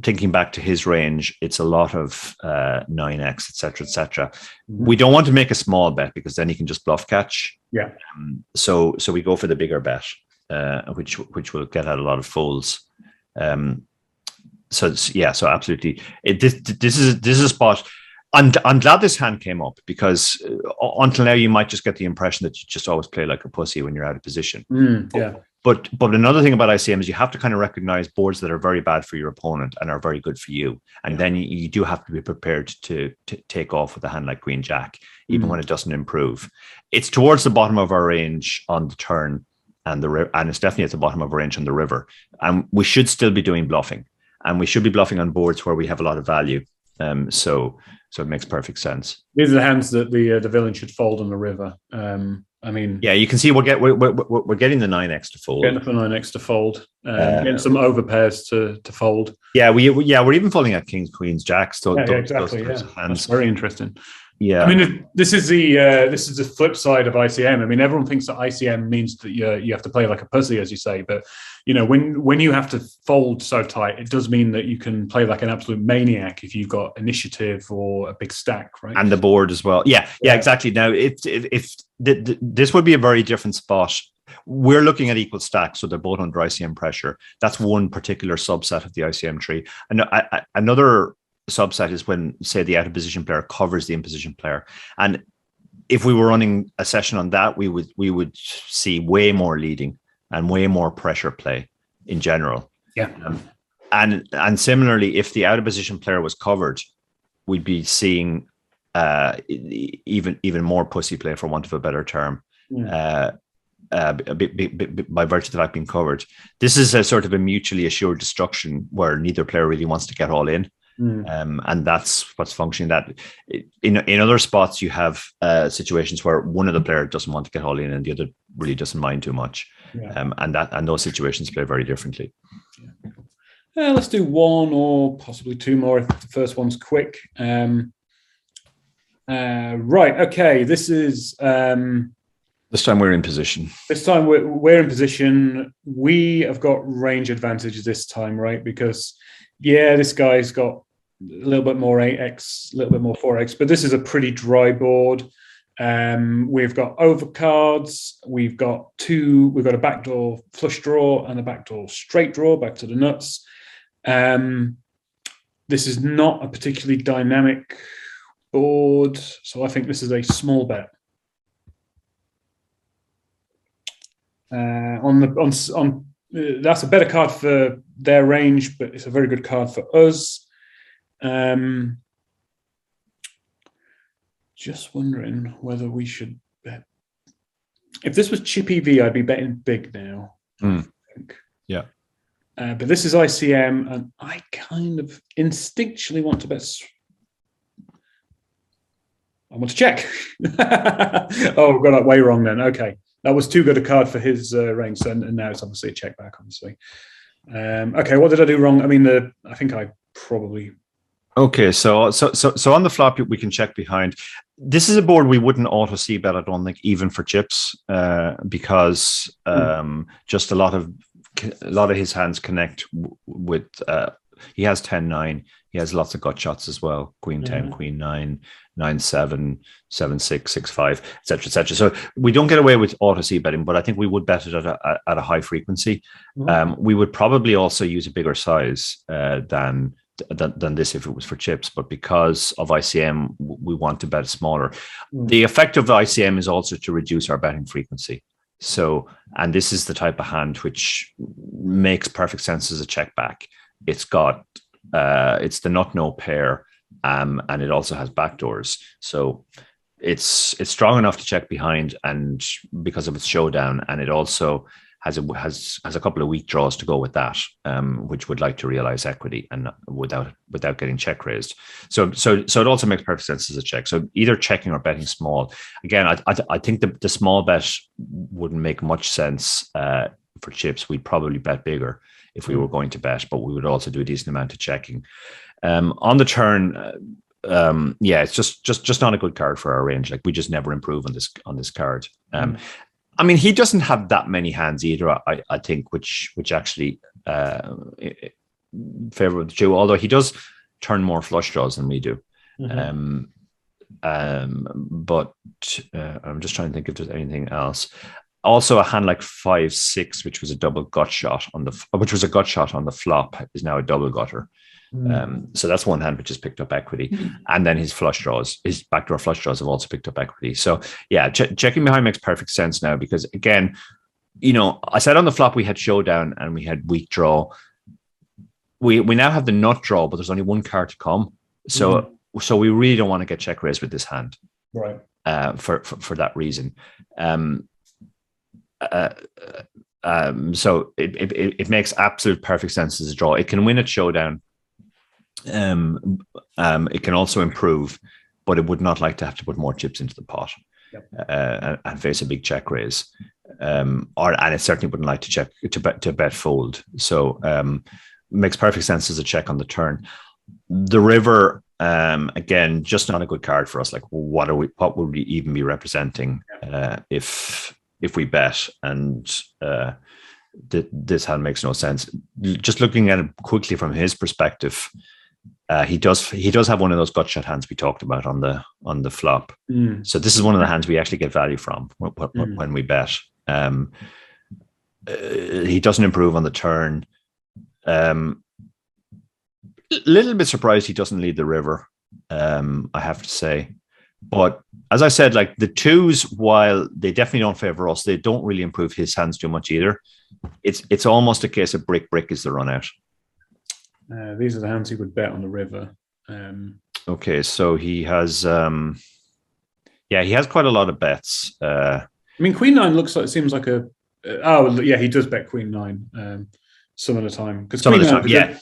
thinking back to his range, it's a lot of 9x, etc., etc. We don't want to make a small bet because then he can just bluff catch. So we go for the bigger bet, which will get out a lot of folds. So absolutely. This is a spot. I'm glad this hand came up because until now you might just get the impression that you just always play like a pussy when you're out of position. But another thing about ICM is you have to kind of recognize boards that are very bad for your opponent and are very good for you. And then you do have to be prepared to take off with a hand like Queen Jack, even when it doesn't improve. It's towards the bottom of our range on the turn and it's definitely at the bottom of our range on the river. And we should still be doing bluffing, and we should be bluffing on boards where we have a lot of value. So it makes perfect sense. These are the hands that the villain should fold on the river. You can see we're getting the 9x to fold. Getting the 9x to fold. Getting some overpairs to fold. We're even folding at kings, queens, jacks. Exactly. That's very interesting. Yeah, I mean, this is the flip side of ICM. I mean, everyone thinks that ICM means that you have to play like a pussy, as you say. But when you have to fold so tight, it does mean that you can play like an absolute maniac if you've got initiative or a big stack, right? And the board as well. Yeah, exactly. Now, if this would be a very different spot. We're looking at equal stacks, so they're both under ICM pressure. That's one particular subset of the ICM tree. And another subset is when, say, the out of position player covers the in position player. And if we were running a session on that, we would see way more leading and way more pressure play in general. And similarly, if the out of position player was covered, we'd be seeing even more pussy play, for want of a better term. By virtue of the fact being covered. This is a sort of a mutually assured destruction where neither player really wants to get all in. And that's what's functioning. That in other spots you have situations where one of the player doesn't want to get all in and the other really doesn't mind too much. And those situations play very differently. Let's do one or possibly two more if the first one's quick. Right, okay, this is this time we're in position. This time we're in position. We have got range advantage this time, right? Because this guy's got a little bit more 8x, a little bit more 4x, but this is a pretty dry board. We've got overcards. We've got a backdoor flush draw and a backdoor straight draw back to the nuts. This is not a particularly dynamic board, so I think this is a small bet. That's a better card for their range, but it's a very good card for us. Just wondering whether we should bet. If this was chip EV, I'd be betting big now. I think. Yeah. But this is ICM, and I kind of instinctually want to bet. I want to check. Oh, we got that way wrong then. Okay. That was too good a card for his range, and now it's obviously a check back, obviously. Okay, what did I do wrong? I mean, I think I probably... Okay, so on the flop, we can check behind. This is a board we wouldn't auto see bet, I don't think, even for chips, because just a lot of his hands connect with... he has 10-9. He has lots of gut shots as well. Queen 10, Queen 9, 9-7, 7-6, 6-5, etc., etc. So we don't get away with auto C betting, but I think we would bet it at a high frequency. We would probably also use a bigger size than this if it was for chips, but because of ICM, we want to bet smaller. The effect of the ICM is also to reduce our betting frequency. So, and this is the type of hand which makes perfect sense as a check back. It's got it's the nut no pair, and it also has backdoors, so it's strong enough to check behind, and because of its showdown, and it also has a couple of weak draws to go with that, which would like to realize equity and without getting check raised. So it also makes perfect sense as a check. So either checking or betting small. Again, I think the small bet wouldn't make much sense for chips, we'd probably bet bigger if we were going to bet, but we would also do a decent amount of checking. On the turn, it's just not a good card for our range. Like, we just never improve on this card. I mean, he doesn't have that many hands either, I think, which actually favor the two, although he does turn more flush draws than we do. But I'm just trying to think if there's anything else. Also, a hand like 5-6, which was a double gut shot on the flop, is now a double gutter. So that's one hand which has picked up equity, and then his backdoor flush draws have also picked up equity. So yeah, checking behind makes perfect sense now, because again, I said on the flop we had showdown and we had weak draw. We now have the nut draw, but there's only one card to come. So we really don't want to get check raised with this hand, right? For that reason. So it makes absolute perfect sense as a draw. It can win at showdown. It can also improve, but it would not like to have to put more chips into the pot. And face a big check raise, and it certainly wouldn't like to bet fold. So makes perfect sense as a check on the turn. The river, again, just not a good card for us. Like, what would we even be representing if we bet? And this hand makes no sense. Just looking at it quickly from his perspective, he does have one of those gut shot hands we talked about on the flop. So this is one of the hands we actually get value from when we bet. He doesn't improve on the turn. Little bit surprised he doesn't lead the river, I have to say. But as I said, like, the twos, while they definitely don't favor us, they don't really improve his hands too much either. It's almost a case of brick is the run out. These are the hands he would bet on the river. Okay, so he has he has quite a lot of bets. I mean, Queen 9 seems like he does bet Queen 9 some of the time. Some of the time, okay,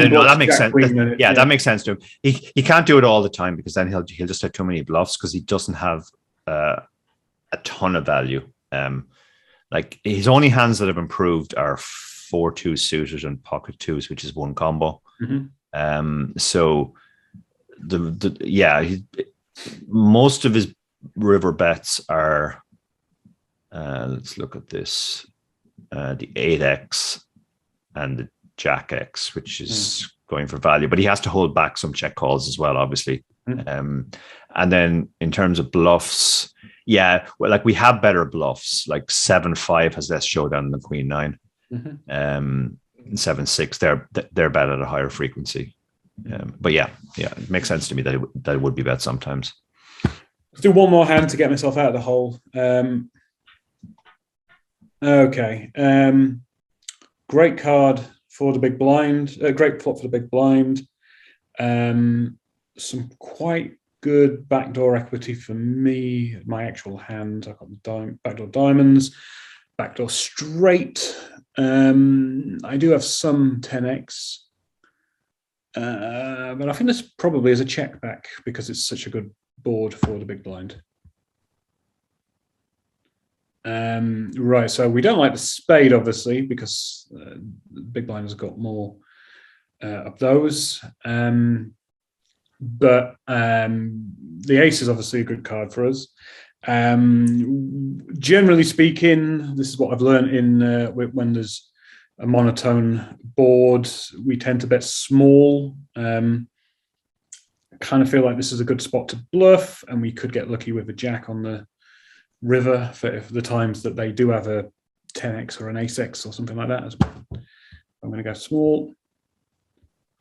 no, that makes sense. That makes sense to him. He can't do it all the time, because then he'll just have too many bluffs, because he doesn't have a ton of value. Like, his only hands that have improved are 4-2 suited and pocket twos, which is one combo. So most of his river bets are. Let's look at this: the 8x and the Jack X, which is going for value, but he has to hold back some check calls as well, obviously. And then in terms of bluffs, like, we have better bluffs. Like 7-5 has less showdown than Queen 9. 7-6, they're bet at a higher frequency. But it makes sense to me that it would be bet sometimes. Let's do one more hand to get myself out of the hole. Okay. Great card for the big blind. Great flop for the big blind. Some quite good backdoor equity for me. My actual hand, I've got the backdoor diamonds, backdoor straight. I do have some 10x. But I think this probably is a check back, because it's such a good board for the big blind. Right, so we don't like the spade, obviously, because the big blind has got more of those. But the ace is obviously a good card for us. Generally speaking, this is what I've learned in when there's a monotone board, we tend to bet small. I kind of feel like this is a good spot to bluff, and we could get lucky with a jack on the river for the times that they do have a 10x or an ace-x or something like that. I'm going to go small.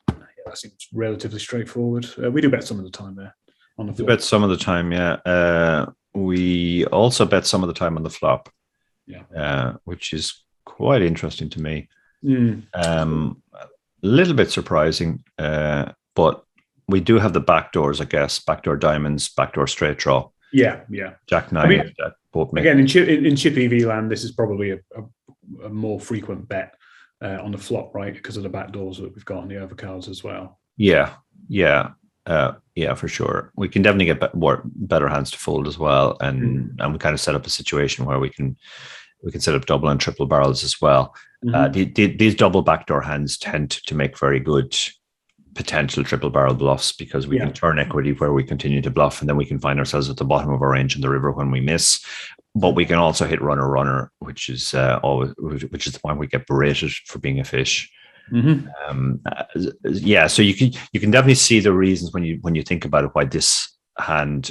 That seems relatively straightforward. We do bet some of the time there on the flop. We bet some of the time, yeah. We also bet some of the time on the flop, which is quite interesting to me. A little bit surprising, but we do have the backdoors, I guess. Backdoor diamonds, backdoor straight draw. Yeah. Jack 9. I mean, again, in chip EV land, this is probably a more frequent bet on the flop, right? Because of the backdoors that we've got on the overcards as well. Yeah, for sure. We can definitely get better hands to fold as well, and we kind of set up a situation where we can We can set up double and triple barrels as well. These double backdoor hands tend to make very good potential triple barrel bluffs, because we can turn equity where we continue to bluff, and then we can find ourselves at the bottom of our range in the river when we miss. But we can also hit runner, which is the point we get berated for being a fish. So you can definitely see the reasons when you think about it why this hand,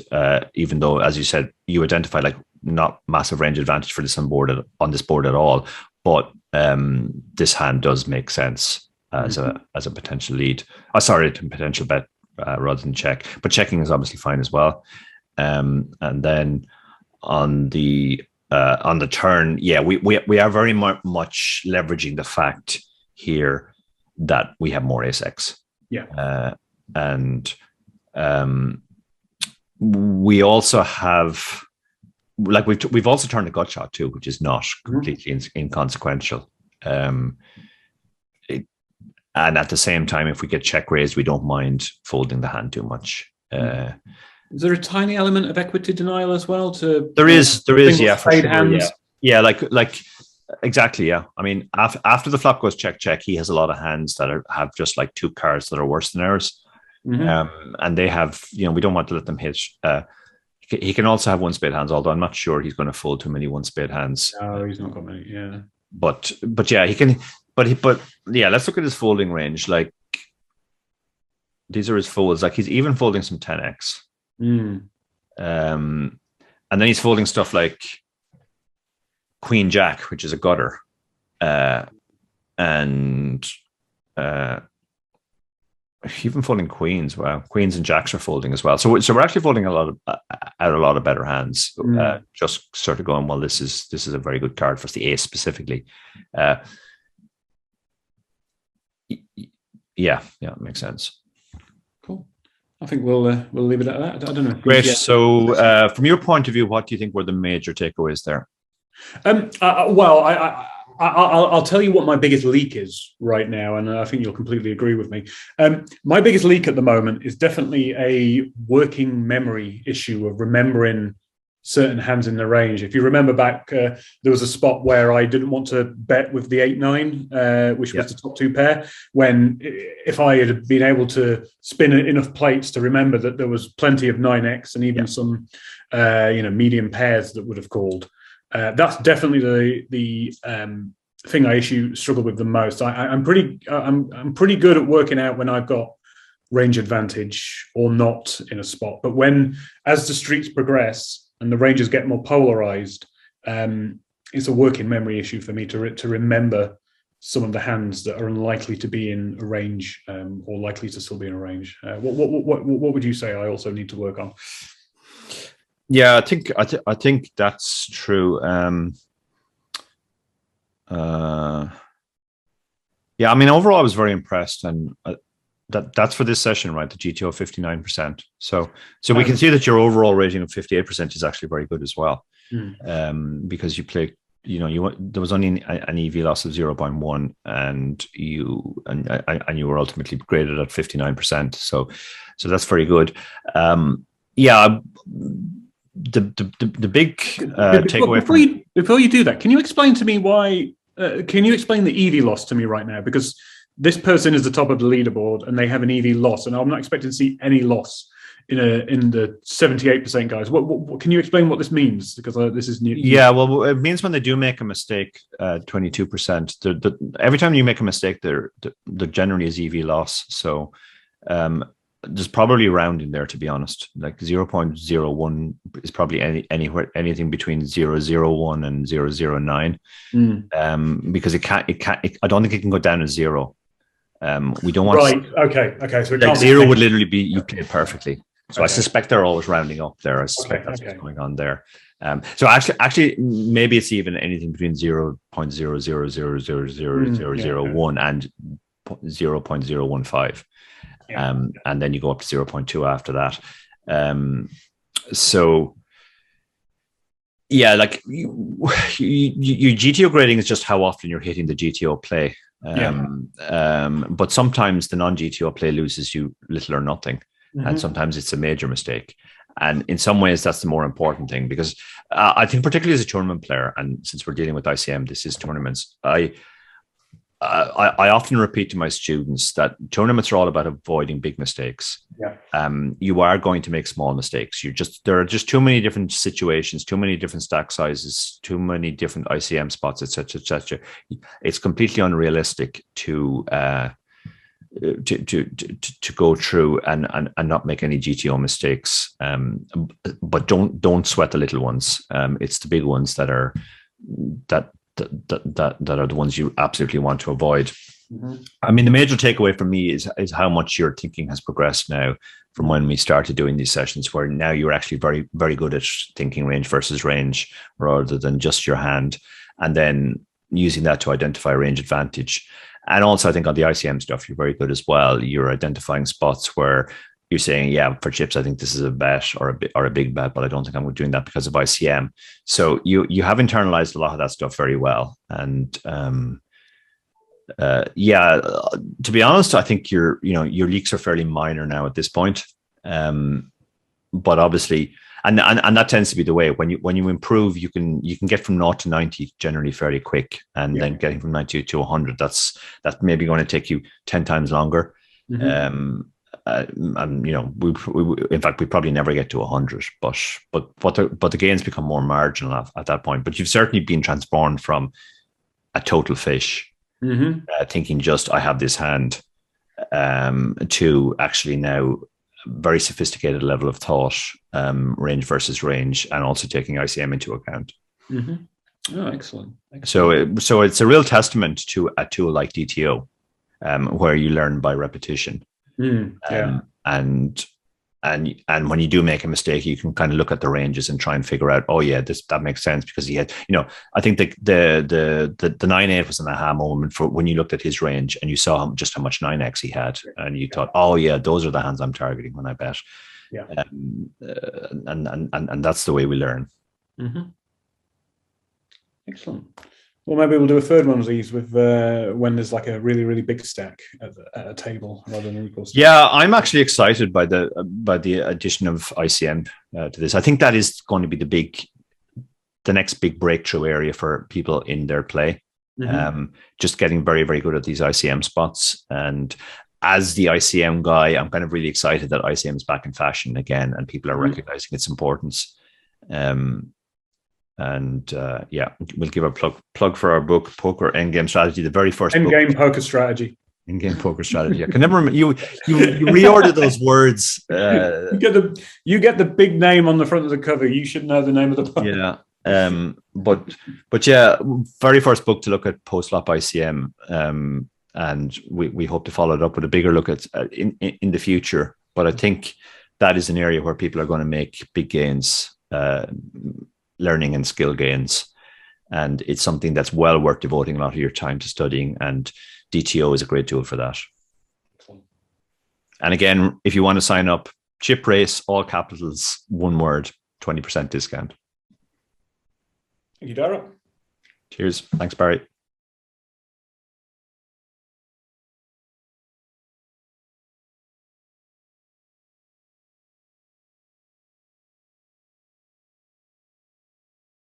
even though, as you said, you identify like not massive range advantage for this on this board at all, but this hand does make sense as a potential lead. Potential bet rather than check. But checking is obviously fine as well. And then on the turn, we are very much leveraging the fact here that we have more ace-x. And we also have, like, we've also turned a gut shot too, which is not completely inconsequential. And at the same time, if we get check raised, we don't mind folding the hand too much. Is there a tiny element of equity denial as well? There is, yeah, for sure. Hands? Yeah, like exactly, yeah. I mean, after the flop goes check, he has a lot of hands that have just like two cards that are worse than ours. And they have, we don't want to let them hit. He can also have one spade hands, although I'm not sure he's going to fold too many one spade hands. No, he's not got many, yeah. But yeah, he can. But yeah, let's look at his folding range. Like, these are his folds. Like, he's even folding some 10x. And then he's folding stuff like Queen Jack, which is a gutter, and even folding queens. Wow, queens and jacks are folding as well. So we're actually folding a lot of better hands. Just sort of going, well, this is a very good card for us, the ace specifically. Yeah, it makes sense. Cool. I think we'll leave it at that. I don't know. Great. So, from your point of view, what do you think were the major takeaways there? I'll tell you what my biggest leak is right now, and I think you'll completely agree with me. My biggest leak at the moment is definitely a working memory issue of remembering certain hands in the range. If you remember back, there was a spot where I didn't want to bet with the 8-9, which was the top two pair, when if I had been able to spin enough plates to remember that there was plenty of 9x and even some medium pairs that would have called. That's definitely the thing I struggle with the most. I'm pretty good at working out when I've got range advantage or not in a spot, but as the streets progress and the ranges get more polarized, it's a working memory issue for me to remember some of the hands that are unlikely to be in a range or likely to still be in a range. What would you say I also need to work on? Yeah, I think that's true. Yeah, I mean, overall, I was very impressed, and that's for this session, right? The GTO 59%. So we can see that your overall rating of 58% is actually very good as well, because you played. There was only an EV loss of 0.1, and you were ultimately graded at 59%. So that's very good. Yeah. The big takeaway before you do that, can you explain to me why? Can you explain the EV loss to me right now? Because this person is the top of the leaderboard and they have an EV loss, and I'm not expecting to see any loss in the 78% guys. What can you explain what this means? Because this is new. Yeah, well, it means when they do make a mistake, 22%. Every time you make a mistake, there generally is EV loss. So there's probably rounding there, to be honest. Like 0.01 is probably anything between 0.01 and 0.09. Because it can't. I don't think it can go down to 0. We don't want. Right. Okay. So like 0 would literally be you played perfectly. So I suspect they're always rounding up there. I suspect that's what's going on there. So actually, maybe it's even anything between 0.00000001 and 0.015. And then you go up to 0.2 after that. So yeah, like your GTO grading is just how often you're hitting the GTO play. But sometimes the non-GTO play loses you little or nothing, and sometimes it's a major mistake. And in some ways, that's the more important thing, because I think particularly as a tournament player, and since we're dealing with ICM, this is tournaments. I often repeat to my students that tournaments are all about avoiding big mistakes. Yeah. You are going to make small mistakes. There are just too many different situations, too many different stack sizes, too many different ICM spots, etc., etc. It's completely unrealistic to go through and not make any GTO mistakes. But don't sweat the little ones. It's the big ones that are the ones you absolutely want to avoid. Mm-hmm. I mean, the major takeaway for me is how much your thinking has progressed now from when we started doing these sessions, where now you're actually very, very good at thinking range versus range rather than just your hand, and then using that to identify range advantage. And also, I think on the ICM stuff, you're very good as well. You're identifying spots where you're saying, yeah, for chips, I think this is a bet or a big bet, but I don't think I'm doing that because of ICM. So you have internalized a lot of that stuff very well. And to be honest, I think your leaks are fairly minor now at this point. But obviously, and that tends to be the way when you improve, you can get from 0 to 90 generally fairly quick, and then getting from 90 to 100, that's maybe going to take you 10 times longer. Mm-hmm. And in fact, we probably never get to 100, but the gains become more marginal at that point. But you've certainly been transformed from a total fish, mm-hmm. Thinking just I have this hand, to actually now very sophisticated level of thought, range versus range, and also taking ICM into account. Mm-hmm. Oh, excellent. So it's a real testament to a tool like DTO, where you learn by repetition. And when you do make a mistake, you can kind of look at the ranges and try and figure out, oh yeah, that makes sense, because he had, I think the 9-8 was an aha moment for when you looked at his range and you saw just how much 9x he had, and you thought, oh yeah, those are the hands I'm targeting when I bet. Yeah. And that's the way we learn. Mm-hmm. Excellent. Well, maybe we'll do a third one of these with when there's like a really, really big stack at a table rather than equal stack. Yeah, I'm actually excited by the addition of ICM to this. I think that is going to be the next big breakthrough area for people in their play. Mm-hmm. Just getting very, very good at these ICM spots. And as the ICM guy, I'm kind of really excited that ICM is back in fashion again, and people are recognizing its importance. We'll give a plug for our book, Poker Endgame Strategy, the very first Endgame Poker Strategy. Endgame Poker Strategy. I can never remember. You reorder those words. You get the big name on the front of the cover. You should know the name of the book. Yeah. But yeah, very first book to look at post-flop ICM. And we hope to follow it up with a bigger look at in the future. But I think that is an area where people are going to make big gains, learning and skill gains, and it's something that's well worth devoting a lot of your time to studying, and DTO is a great tool for that. And again, if you want to sign up, Chip Race, all capitals, one word, 20% discount. Thank you, Dara. Cheers. Thanks, Barry.